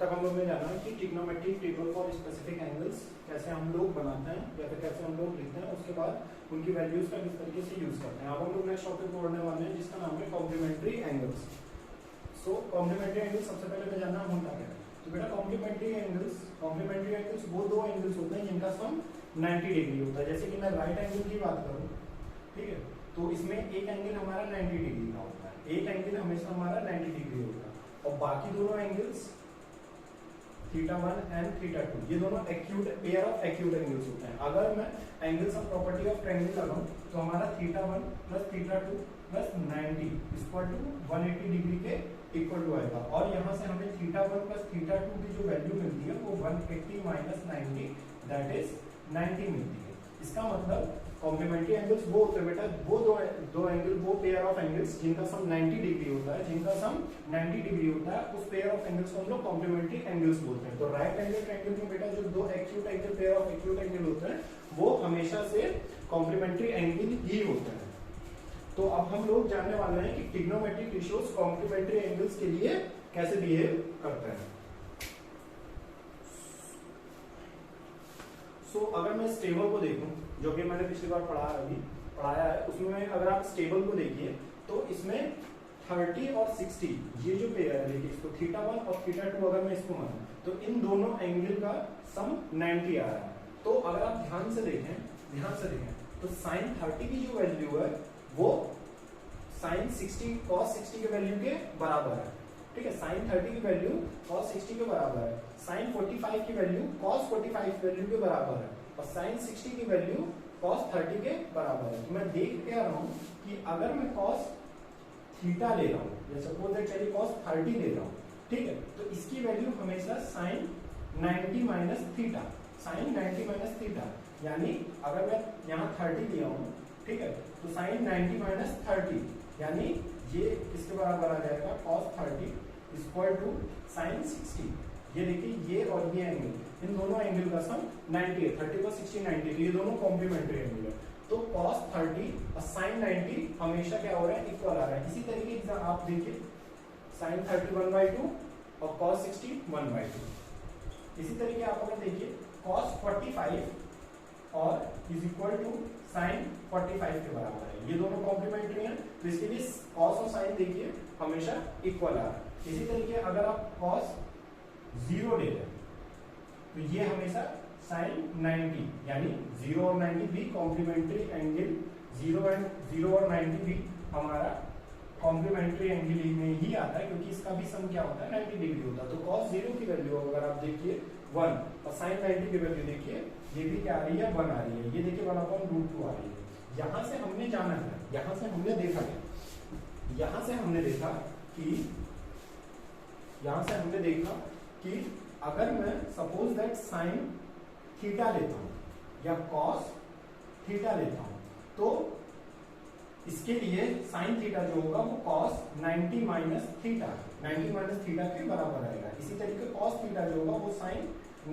तक हम लोग ने जाना है कि trigonometric table for specific angles कैसे हम लोग बनाते हैं या फिर कैसे हम लोग लिखते हैं, उसके बाद उनकी वैल्यूज का किस तरीके से यूज करते हैं। अब हम लोग नेक्स्ट टॉपिक पढ़ने वाले हैं जिसका नाम है कॉम्प्लीमेंट्री एंगल्स। सो कॉम्प्लीमेंट्री एंगल्स सबसे पहले मैं जानना होता क्या है। तो बेटा कॉम्प्लीमेंट्री एंगल्स वो दो एंगल्स होते हैं जिनका सम 90 डिग्री होता है। जैसे कि मैं राइट एंगल की बात करूं, ठीक है, तो इसमें एक एंगल हमारा 90 डिग्री का होता है, एक एंगल हमेशा हमारा 90 डिग्री होता है, और बाकी दोनों एंगल्स θ1 एंड θ2 ये दोनों acute pair of acute angles होते हैं। अगर मैं angles of property of triangle लगाऊं तो हमारा θ1 plus θ2 plus 90 equal to 180 degree के इक्वल टू आएगा, और यहाँ से हमें θ1 प्लस θ2 की जो वैल्यू मिलती है वो 180 माइनस 90 दैट इज 90 मिलती है। इसका मतलब कॉम्प्लीमेंट्री एंगल्स वो होते हैं बेटा वो दो एंगल, वो पेयर ऑफ एंगल्स जिनका सम 90 डिग्री होता है, जिनका सम 90 डिग्री होता है, उस पेयर ऑफ एंगल्स को हम लोग कॉम्प्लीमेंट्री एंगल्स बोलते हैं। तो राइट एंगल ट्रायंगल में बेटा जो दो acute angle pair of acute angle होते हैं वो हमेशा से कॉम्प्लीमेंट्री एंगल ही होते हैं। तो अब हम लोग जानने वाले हैं कि ट्रिग्नोमेट्रिक रेशियोज कॉम्प्लीमेंट्री एंगल्स के लिए कैसे बिहेव करते हैं। सो अगर मैं इस टेबल को देखूं जो कि मैंने पिछली बार पढ़ाया है, उसमें अगर आप इस टेबल को देखिए तो इसमें 30 और 60 ये जो पेयर है, देखिए इसको θ1 और θ2 अगर मैं इसको मानूं तो इन दोनों एंगल का सम 90 आ रहा है। तो अगर आप ध्यान से देखें तो sin 30 की जो वैल्यू है वो sin 60 cos 60 के वैल्यू के बराबर है, ठीक है। sin 30 की वैल्यू cos 60 के बराबर है, sin 45 की वैल्यू cos 45 की वैल्यू के बराबर है, और sin 60 की वैल्यू cos 30 के बराबर है। तो मैं देख क्या रहा हूं कि अगर मैं cos थीटा ले रहा हूं, या सपोज दैट चलिए cos 30 ले रहा हूं, ठीक है, तो इसकी वैल्यू हमेशा sin 90 minus theta, sin 90 minus theta, यानी अगर मैं यहाँ 30 लिया हूं, ठीक है, तो sin 90 माइनस 30 यानी ये इसके बराबर आ जाएगा cos 30 इक्वल टू sin 60। ये देखिए ये और ये एंगल, इन दोनों एंगल का सम 90 है, 30 प्लस 60 90, तो ये दोनों कॉम्प्लीमेंट्री एंगल है। तो cos 30 और sin 90 हमेशा क्या हो रहा है, इक्वल आ रहा है। इसी तरीके से आप देखिए sin 30 1/2 और cos 60 1/2। इसी तरीके आप अगर देखिए cos 45 और इज इक्वल टू sin 45 के बराबर है, ये दोनों कॉम्प्लीमेंट्री हैं, तो इसके लिए cos और sin देखिए हमेशा इक्वल आ रहा है। इसी तरीके अगर आप cos 0 ले लें तो ये हमेशा sin 90 यानी 0 और 90 भी कॉम्प्लीमेंट्री एंगल, 0 और 90 भी हमारा कॉम्प्लीमेंट्री एंगल में ही आता है, क्योंकि इसका भी सम क्या होता है 90 डिग्री होता है। तो cos 0 की वैल्यू अगर आप देखिए 1 और sin 90 की वैल्यू देखिए ये भी क्या आ रही है 1 आ रही है, ये देखिए 1/√2 आ रही है। यहां से हमने जाना है, यहां से हमने देखा कि अगर मैं सपोज दैट sin थीटा लेता हूं या cos थीटा लेता हूं, तो इसके लिए sin थीटा जो होगा वो cos 90 माइनस थीटा के बराबर आएगा। इसी तरीके cos थीटा जो होगा वो sin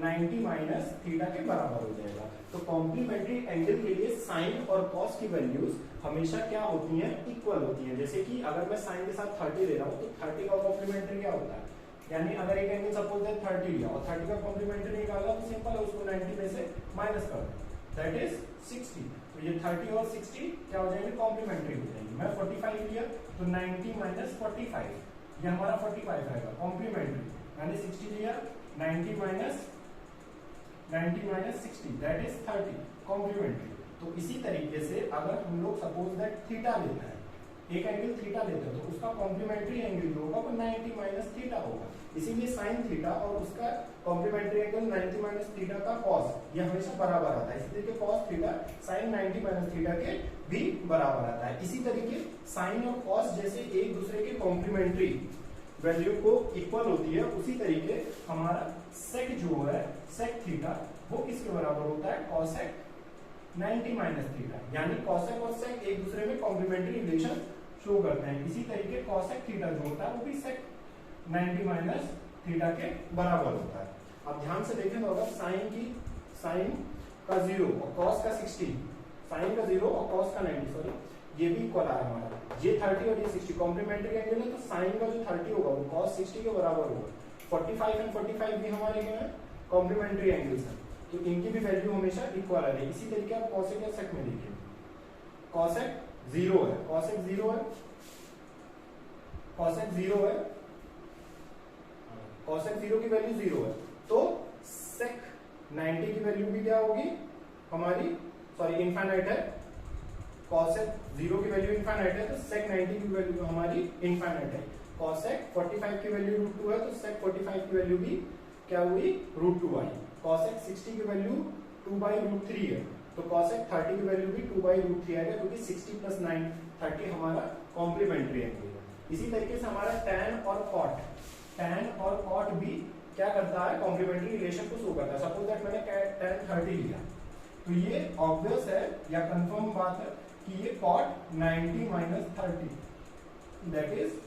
90 माइनस थीटा के बराबर हो जाएगा। तो कॉम्प्लीमेंट्री एंगल के लिए sin और cos की वैल्यूज हमेशा क्या होती हैं, इक्वल होती हैं। जैसे कि अगर मैं sin के साथ 30 ले रहा हूं तो 30 का कॉम्प्लीमेंट्री क्या होता है, यानी अगर एक एंगल सपोज दैट 30 लिया और 30 का कॉम्प्लीमेंट्री निकाला तो सिंपल है, उसको 90 में से माइनस कर दो, दैट इज 60। तो ये 30 और 60 क्या हो जाएंगे, कॉम्प्लीमेंट्री हो जाएंगे। मैं 45 लिया तो 90 माइनस 45 ये हमारा 45 आएगा कॉम्प्लीमेंट्री, मैंने 60 लिया 90 माइनस 60 दैट इज 30 कॉम्प्लीमेंट्री। तो इसी तरीके से अगर हम लोग सपोज दैट थीटा लेते हैं, एक एंगल थीटा लेते हैं, तो उसका कॉम्प्लीमेंट्री एंगल जो होगा वो 90 माइनस थीटा होगा। इसीलिए sin थीटा और उसका कॉम्प्लीमेंट्री एंगल 90 माइनस थीटा का cos ये हमेशा बराबर आता है। इसी तरीके cos theta sin 90 minus theta के भी बराबर आता है। इसी तरीके sin और cos जैसे एक दूसरे के कॉम्प्लीमेंट्री वैल्यू को इक्वल होती है, उसी तरीके हमारा sec जो है sec थीटा वो किसके बराबर होता है, cosec 90 माइनस थीटा, यानी cosec और sec एक दूसरे में कॉम्प्लीमेंट्री रिलेशन शो करते हैं। इसी तरीके cosec थीटा जो होता है वो भी sec 90 माइनस थीटा के बराबर होता है। अब ध्यान से देखें तो अगर sin का 0 और cos का 60, sin का 0 और cos का 90 सॉरी ये भी इक्वल आ रहा है हमारा, ये 30 और ये 60 कॉम्प्लीमेंट्री एंगल है, तो sin का जो 30 होगा वो cos 60 के बराबर होगा। 45 एंड 45 भी हमारे क्या है, कॉम्प्लीमेंट्री एंगल्स हैं, तो इनकी भी वैल्यू हमेशा इक्वल आ रही। इसी तरीके आप कॉसेक या सेक में देखिए, कॉसेक 0 है, कॉसेक 0 है, कॉसेक 0 है, कॉसेक 0 की वैल्यू 0 है, तो सेक 90 की वैल्यू भी क्या होगी हमारी, सॉरी इनफाइनाइट है, कॉसेक 0 की वैल्यू इनफाइनाइट है, तो सेक 90 की वैल्यू हमारी इनफाइनाइट है। कॉसेक 45 की वैल्यू √2 है, तो सेक 45 की वैल्यू भी क्या हुई, √2 आई। कॉसेक 60 की वैल्यू 2/√3 है, तो कॉसेक 30 की वैल्यू भी 2/√3 आएगा, क्योंकि 60 + 9 30 हमारा कॉम्प्लीमेंट्री एंगल है। इसी तरीके से हमारा टैन और कॉट, टैन और कॉट भी क्या करता है, कॉम्प्लीमेंट्री रिलेशन को शो करता है। सपोज दैट मैंने टैन 30 लिया, तो ये ऑब्वियस है या कंफर्म बात है कि ये कॉट 90 - 30 दैट इज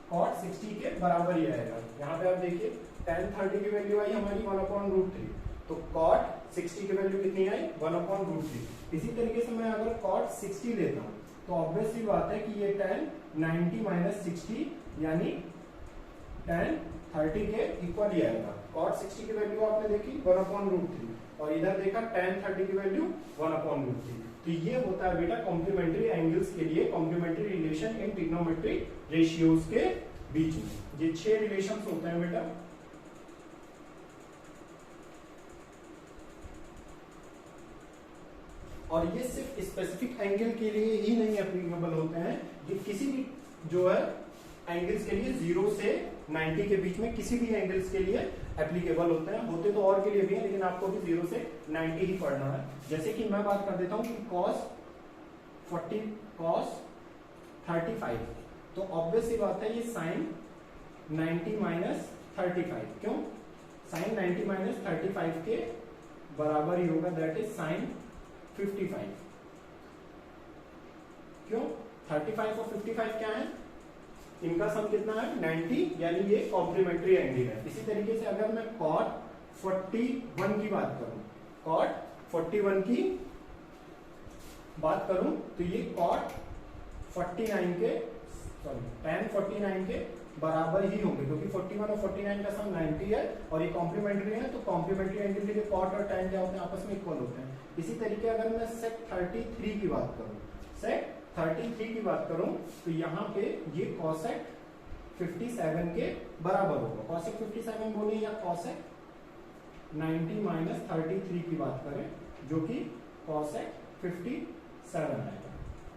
कॉट 60 के बराबर ही आएगा। यहाँ पे आप देखिए tan 30 की वैल्यू आई हमारी 1/√3, तो कॉट 60 की वैल्यू कितनी आई, 1/√3। इसी तरीके से मैं अगर कॉट 60 लेता हूँ, तो ऑब्वियस सी बात है कि ये tan 90 - 60 यानी tan 30 के इक्वल ही आएगा। कॉट 60 की वैल्यू आपने देखी 1/√3 और इधर देखा tan 30 की वैल्यू 1/√3। तो ये होता है बेटा कॉम्प्लीमेंट्री एंगल्स के लिए complementary relation in trigonometry ratios के बीच में। ये 6 रिलेशंस होते हैं बेटा। और ये सिर्फ स्पेसिफिक एंगल के लिए ही नहीं एप्लीकेबल होते हैं, ये किसी भी जो है एंगल्स के लिए 0 से 90 के बीच में किसी भी एंगल्स के लिए एप्लीकेबल होते हैं। होते तो और के लिए भी है, लेकिन आपको भी 0 से 90 ही पढ़ना है। जैसे कि मैं बात कर देता हूं कि cos 40 cos 35, तो ऑब्वियस सी बात है ये sin 90 - 35, क्यों, sin 90 - 35 के बराबर ही होगा, दैट इज sin 55। क्यों, 35 और 55 क्या है, इनका सम कितना है 90, यानी ये कॉम्प्लीमेंट्री एंगल है। इसी तरीके से अगर मैं cot 41 की बात करूं, cot 41 की बात करूं, तो ये cot 49 के सॉरी tan 49 के बराबर ही होंगे, क्योंकि 41 और 49 का सम 90 है और ये कॉम्प्लीमेंट्री है, तो कॉम्प्लीमेंट्री एंगल के लिए cot और tan क्या होते हैं, आपस में इक्वल होते हैं। इसी तरीके अगर मैं sec 33 की बात करूं, sec 33 की बात करूं, तो यहाँ पे ये cosec 57 के बराबर होगा। cosec 57 बोले या cosec 90 - 33 की बात करें, जो कि cosec 57 आएगा,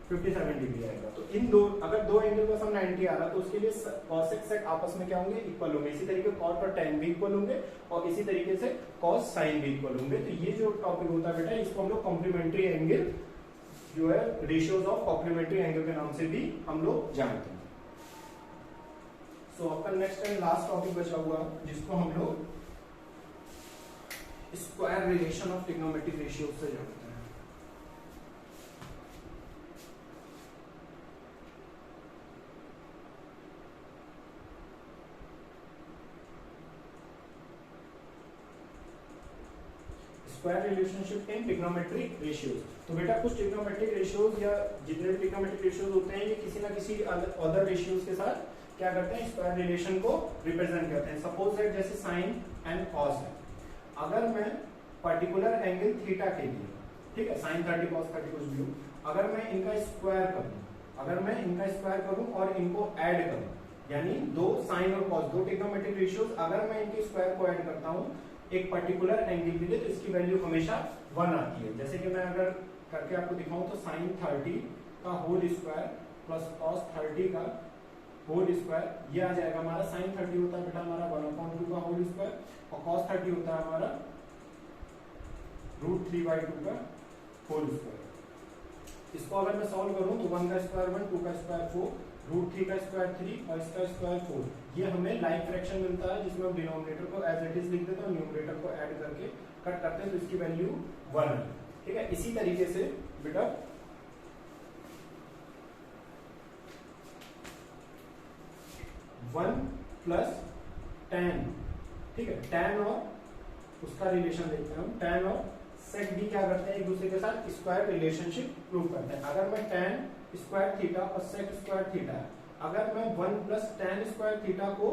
57 डिग्री आएगा। तो इन दो, अगर दो एंगल का सम 90 आ रहा, तो उसके लिए cosec sec आपस में क्या होंगे, इक्वल होंगे। इसी तरीके cot और tan भी इक्वल होंगे और इसी तरीके से cos sin भी इक्वल होंगे। तो ये जो टॉपिक होता है बेटा, इसको हम लोग कॉम्प्लीमेंट्री एंगल जो है रेशियोज ऑफ कॉम्प्लीमेंट्री एंगल के नाम से भी हम लोग जानते हैं। सो आपका नेक्स्ट एंड लास्ट टॉपिक बचा हुआ, जिसको हम लोग square relation of trigonometric ratios से जानते हैं। Square relationship in trigonometric ratios. तो बेटा कुछ ट्रिग्नोमेट्रिक रेशियोज या जितने ट्रिग्नोमेट्रिक रेशियोज होते हैं, ये किसी ना किसी अदर रेशियोज के साथ क्या करते हैं, स्क्वायर रिलेशन को रिप्रेजेंट करते हैं। सपोज दैट जैसे साइन एंड कॉस है, अगर मैं पर्टिकुलर एंगल थीटा के लिए, ठीक है, साइन 30 कॉस 30 कुछ भी हो, अगर मैं इनका स्क्वायर करूं, अगर मैं इनका स्क्वायर करूं और इनको ऐड करूं, यानी दो साइन और कॉस, दो ट्रिग्नोमेट्रिक रेशियोज, अगर मैं इनके स्क्वायर को ऐड करता हूं एक पर्टिकुलर एंगल के लिए, तो इसकी वैल्यू हमेशा 1 आती है। जैसे कि मैं अगर करके आपको दिखाऊं, तो साइन 30 का होल स्क्वायर प्लस कॉस 30 का होल स्क्वायर, ये आ जाएगा हमारा। साइन 30 होता है बेटा हमारा 1/2 का होल स्क्वायर और कॉस 30 होता है हमारा √3/2 का होल स्क्वायर। इसको अगर मैं सॉल्व करूं, तो 1 का स्क्वायर 1, 2 का स्क्वायर 4, √3 का स्क्वायर 3 और इसका स्क्वायर 4। ये हमें लाइक फ्रैक्शन मिलता है, जिसमें हम डिनोमिनेटर को एज इट इज लिख देते हैं और न्यूमरेटर को ऐड करके कट करते हैं, तो इसकी वैल्यू 1 है। ठीक है, इसी तरीके से बेटा 1 + tan, ठीक है, tan और उसका रिलेशन देखते हैं हम, tan और sec भी क्या करते हैं, एक दूसरे के साथ स्क्वायर रिलेशनशिप प्रूव करते हैं। अगर मैं tan स्क्वायर थीटा और sec स्क्वायर थीटा, अगर मैं 1 + tan स्क्वायर थीटा को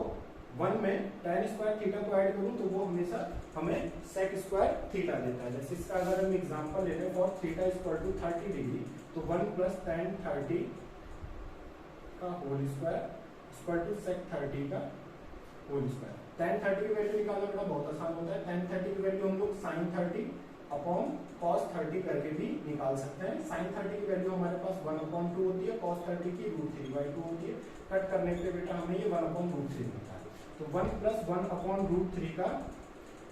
1 में tan स्क्वायर थीटा को ऐड करूं तो वो हमेशा हमें sec स्क्वायर थीटा देता है। जैसे इसका अगर हम एग्जांपल लेते हैं for theta equal to 30 degree, तो 1 प्लस tan 30 का whole square equal to sec 30 का होल स्क्वायर। tan 30 की वैल्यू निकालना बड़ा बहुत आसान होता है। tan 30 की वैल्यू हम लोग sin 30 अपॉन cos 30 करके भी निकाल सकते हैं। sin 30 की वैल्यू हमारे पास 1/2 होती है, cos 30 की √3/2 होती है। कट करने पे बेटा हमें ये 1/√3 मिलता है। तो 1 प्लस 1/√3 का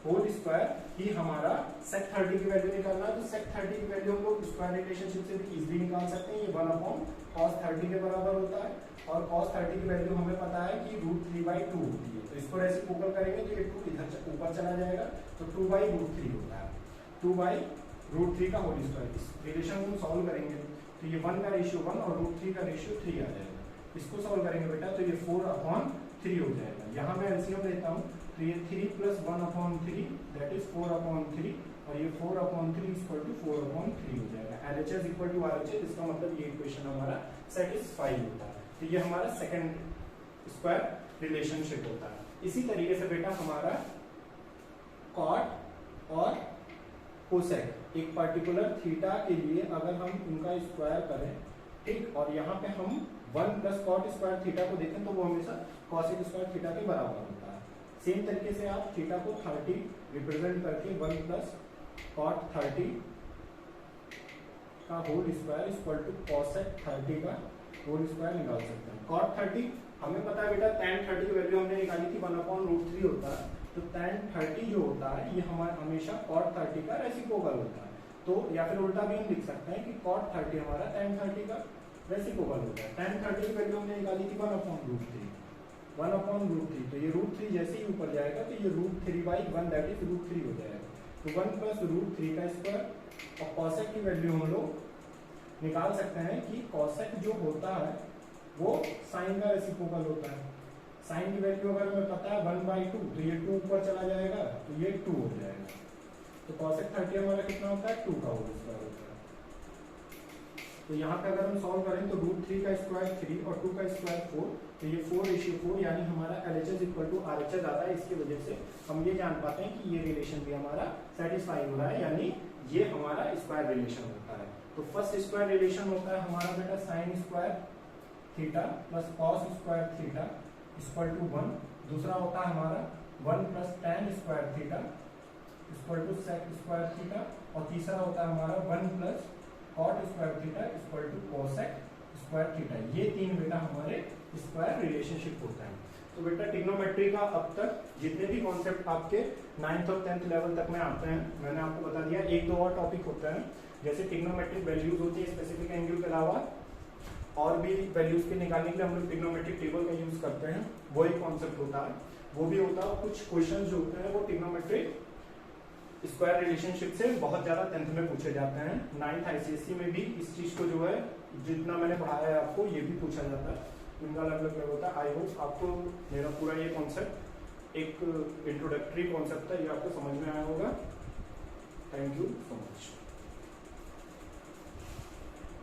होल स्क्वायर ही हमारा sec 30 की वैल्यू निकालना है। तो sec 30 की वैल्यू हम लोग स्क्वायर रिलेशनशिप से भी इजीली निकाल सकते हैं। ये 1/cos 30 के बराबर होता है, और cos 30 की वैल्यू हमें पता है कि √3/2 होती है। तो इसको रेसिप्रोकल करेंगे तो ये 2 इधर ऊपर चला जाएगा, तो 2/√3 होता है। 2/√3 का होल स्क्वायर। इस रिलेशन को सॉल्व करेंगे तो ये 1 का रेशियो 1 और √3 का रेशियो 3 आ जाएगा। इसको सॉल्व करेंगे बेटा तो ये 4/3 हो जाएगा। यहाँ मैं एलसीएम लेता हूँ तो ये 3 प्लस 1/3 दैट इज 4/3, और ये 4/3 इक्वल टू 4/3 हो जाएगा। LHS इक्वल टू RHS, इसका मतलब ये इक्वेशन हमारा सेटिस्फाई होता है। तो ये हमारा सेकंड स्क्वायर रिलेशनशिप होता है। इसी तरीके से बेटा हमारा कॉट और कोसेक एक पर्टिकुलर थीटा के लिए अगर हम इनका स्क्वायर करें, ठीक, और यहाँ पे हम 1 प्लस कॉट स्क्वायर थीटा को देखें तो वो हमेशा कॉसेक स्क्वायर थीटा के बराबर होता है। सेम तरीके से आप थीटा को 30 रिप्रेजेंट करके 1 प्लस कॉट 30 का whole square equal to cosec 30 का होल स्क्वायर निकाल सकते हैं। कॉट 30 हमें पता है बेटा tan 30 की वैल्यू हमने निकाली थी 1/√3 होता है। तो tan 30 जो होता है ये हमारा हमेशा cot 30 का रेसिप्रोकल होता है। तो या फिर उल्टा भी हम लिख सकते हैं कि cot 30 हमारा tan 30 का रेसिप्रोकल होता है। tan 30 की वैल्यू हमने निकाली थी 1/√3, 1/√3, तो ये √3 जैसे ही ऊपर जाएगा तो ये √3/1 दैट इज √3 हो जाएगा। तो 1 प्लस √3 का स्क्वायर, और कॉसेक की वैल्यू हम लोग निकाल सकते हैं कि कॉसेक जो होता है वो साइन का रेसिप्रोकल होता है। साइन की वैल्यू अगर हमें पता है 1/2, तो ये 2 ऊपर चला जाएगा तो ये 2 हो जाएगा। तो cosec 30 हमारा कितना होता है 2 का होल स्क्वायर होता है। तो यहाँ पे अगर हम सॉल्व करें तो √3 का स्क्वायर 3 और 2 का स्क्वायर 4, तो ये 4:4 यानी हमारा LHS इक्वल टू RHS आता है। इसकी वजह से हम ये जान पाते हैं कि ये रिलेशन भी हमारा सेटिस्फाई हो रहा है, यानी ये हमारा स्क्वायर रिलेशन होता है। तो फर्स्ट स्क्वायर रिलेशन होता है हमारा बेटा sine square theta plus cos square theta equal to 1। दूसरा होता है हमारा 1 plus tan square theta equal to sec square theta, और तीसरा होता है हमारा 1 plus cot square theta equal to cosec square theta. ये तीन बेटा हमारे स्क्वायर रिलेशनशिप होता है। तो बेटा ट्रिग्नोमेट्री का अब तक जितने भी कॉन्सेप्ट आपके 9th और 10th लेवल तक में आते हैं मैंने आपको बता दिया। एक दो और टॉपिक होते हैं जैसे ट्रिग्नोमेट्रिक वैल्यूज होती है स्पेसिफिक एंगल के अलावा, और भी वैल्यूज के निकालने के लिए हम लोग ट्रिग्नोमेट्रिक टेबल का यूज करते हैं, वो एक कॉन्सेप्ट होता है। वो भी होता है कुछ क्वेश्चन जो होते हैं वो ट्रिग्नोमेट्रिक स्क्वायर रिलेशनशिप से बहुत ज्यादा 10th में पूछे जाते हैं। 9th ICSE में भी इस चीज को जो है जितना मैंने पढ़ाया है आपको ये भी पूछा जाता है। इनका अलग अलग लेवल होता है। आई होप आपको मेरा पूरा ये कॉन्सेप्ट एक इंट्रोडक्टरी कॉन्सेप्ट था, ये आपको समझ में आया होगा। Thank you so much.